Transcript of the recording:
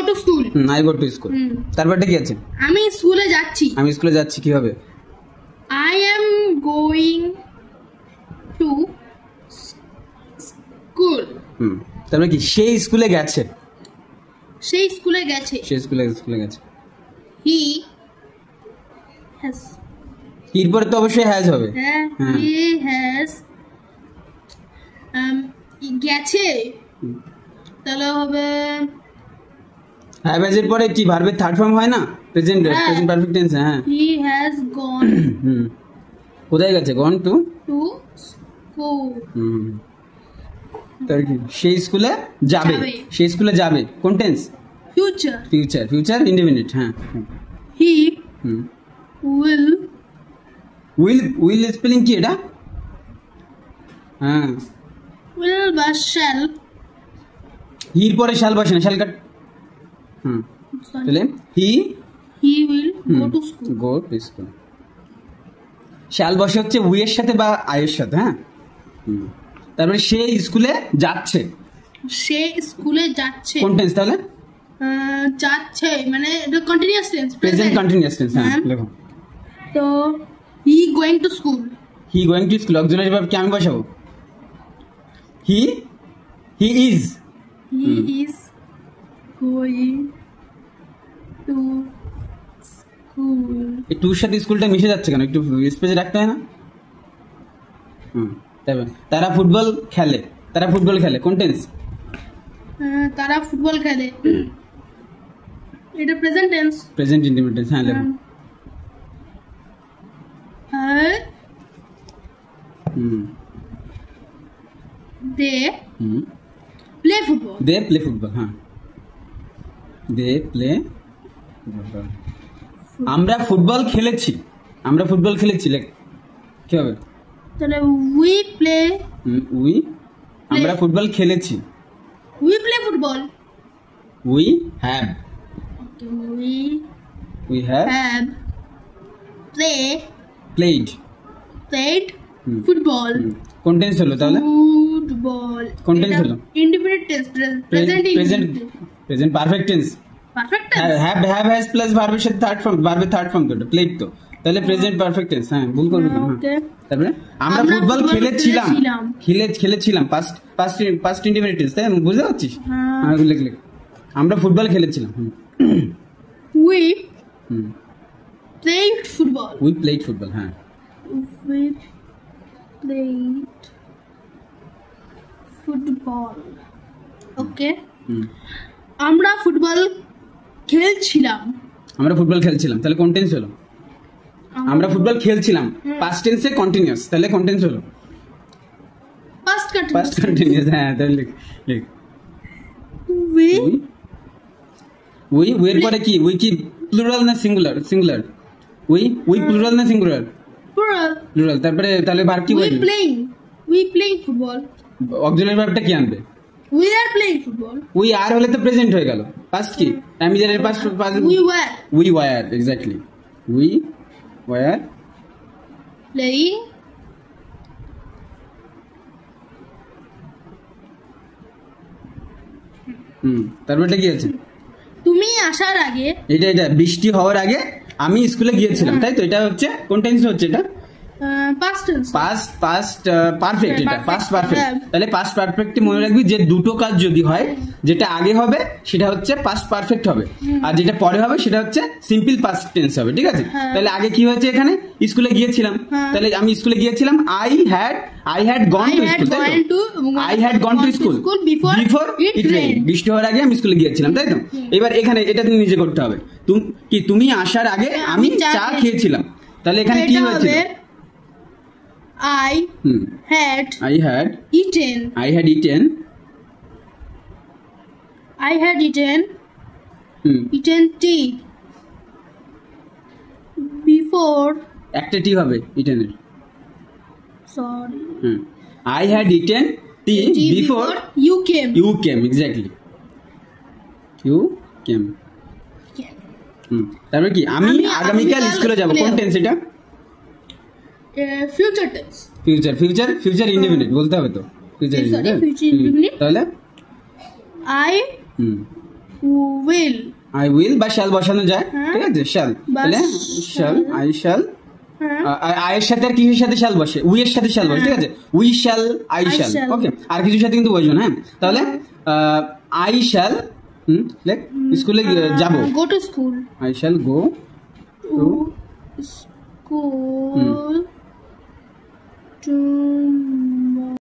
Two school. I go to school. তারপরটা কি আছে? আমি স্কুলে যাচ্ছি। আমি স্কুলে যাচ্ছি কি হবে? I am going to school. তারপরে কি? সে স্কুলে গেছে। সেই স্কুলে গেছে। সে স্কুলে গেছে। He has. এরপরে তো অবশ্যই হ্যাজ হবে। হ্যাঁ, হি হ্যাজ গেছে, তাহলে হবে হ্যাভ হ্যাজ এর পরে কি ভার্বের থার্ড ফর্ম হয় না? Present perfect tense. হ্যাঁ, হি হ্যাজ গন। কোথায় গেছে? Gone to school. তার কি? সেই স্কুলে যাবে। সেই স্কুলে যাবে কোন টেন্স? Future indefinite. হ্যাঁ, হি উইল স্পেলিং কি এটা? হ্যাঁ, উইল বা শ্যাল। হির পরে শ্যাল বসে না, শ্যাল কাট। তাহলে he will go to school. Shall বসে হচ্ছে উই এর সাথে বা আয়ের সাথে। হ্যাঁ, তারপরে সে স্কুলে যাচ্ছে। সে স্কুলে যাচ্ছে কোন টেন্স তাহলে? যাচ্ছে মানে এটা continuous tense, present continuous tense. হ্যাঁ, দেখো তো হি going to school. He going to school auxiliary verb কি আমি বসাবো? He is going to school. এই টুর সাথে স্কুলটা মিশে যাচ্ছে কেন? একটু স্পেসে রাখতে হয় না? তারা ফুটবল খেলে। কোন টেন্স? তারা ফুটবল খেলে, এটা present tense. Present indefinite tense. হ্যাঁ, লেখো। They play football. হ্যাঁ, দে প্লে ফুটবল। আমরা ফুটবল খেলেছি। লেখ কি হবে? তাহলে উই প্লে। আমরা ফুটবল খেলেছি। We play football. We have. We have played football. কোন টেন্স হলো তাহলে? ফুটবল কোন টেন্স হলো? Indefinite tense, present perfect tense. Have has plus ভার্বের সাথে ভার্বের থার্ড ফর্ম তো প্লেড তো, তাহলে প্রেজেন্ট পারফেক্ট টেন্স। হ্যাঁ, ভুল করবে না। তারপরে আমরা ফুটবল খেলেছিলাম পাস্ট ইনডিফিনিট টেন্স। তাই বুঝতে পারছিস? হ্যাঁ, লিখ আমরা ফুটবল খেলেছিলাম। We played football. হ্যাঁ, we played football. ওকে, আমরা ফুটবল খেলছিলাম। তাহলে কোন টেন্স হলো? আমরা ফুটবল খেলছিলাম পাস্ট টেন্সে কন্টিনিউয়াস, তাহলে কোন টেন্স হলো? Past continuous. হ্যাঁ, তাহলে লিখ উই এর পরে কি? উই কি প্লুরাল না সিঙ্গুলার? উই প্লুরাল না সিঙ্গুলার? প্লুরাল। তারপরে তাহলে ভার্ব কি বলবি? We playing football. অক্সিলারি ভার্বটা কি আনবে? We are playing football. We are হলে তো প্রেজেন্ট হয়ে গেল। পাস্ট কি? টাইম ইজ এর past we were. Exactly, we were playing তারপরটা কি আছে? তুমি আসার আগে। এটা বৃষ্টি হওয়ার আগে আমি স্কুলে গিয়েছিলাম, তাই তো? এটা হচ্ছে কোন টেন্স হচ্ছে? এটা পাস্ট পারফেক্ট। এটা পাস্ট পারফেক্ট। তাহলে পাস্ট পারফেক্টে মনে রাখবি যে দুটো কাজ যদি হয়, যেটা আগে হবে সেটা হচ্ছে পাস্ট পারফেক্ট হবে, আর যেটা পরে হবে সেটা হচ্ছে সিম্পল পাস্ট টেন্স হবে। ঠিক আছে? তাহলে আগে কি হয়েছে? এখানে স্কুলে গিয়েছিলাম, তাহলে আমি স্কুলে গিয়েছিলাম। I had gone to school, তাই তো? I had gone to school before it rained. বৃষ্টি হওয়ার আগে আমি স্কুলে গিয়েছিলাম, তাই তো? এবার এখানে এটা তুমি নিজে করতে হবে। তুমি আসার আগে আমি চা খেয়েছিলাম, তাহলে এখানে কি হয়েছিল? I had eaten tea before. একটা টি হবে ইটেনের। Sorry. I had eaten tea before you came. Exactly. You came. তারপরে কি? আমি আগামীকাল স্কুলে যাব। কোন টেন্স এটা? Future tense. ফিউচার ইনডিফিনিট বলতে হবে তো। Future indefinite. তাহলে উইল আই উইল বা শ্যাল বসানো যায়, ঠিক আছে, শ্যাল, তাহলে শ্যাল, আই শ্যাল, আয়ের সাথে আর কিসের সাথে শ্যাল বসে, উই এর সাথে শ্যাল বসে, ঠিক আছে, উই শ্যাল, আই শ্যাল, ওকে, আর কিছুর সাথে কিন্তু বসবে না, হ্যাঁ, তাহলে আই শ্যাল স্কুলে যাব, গো to school, I shall go to school,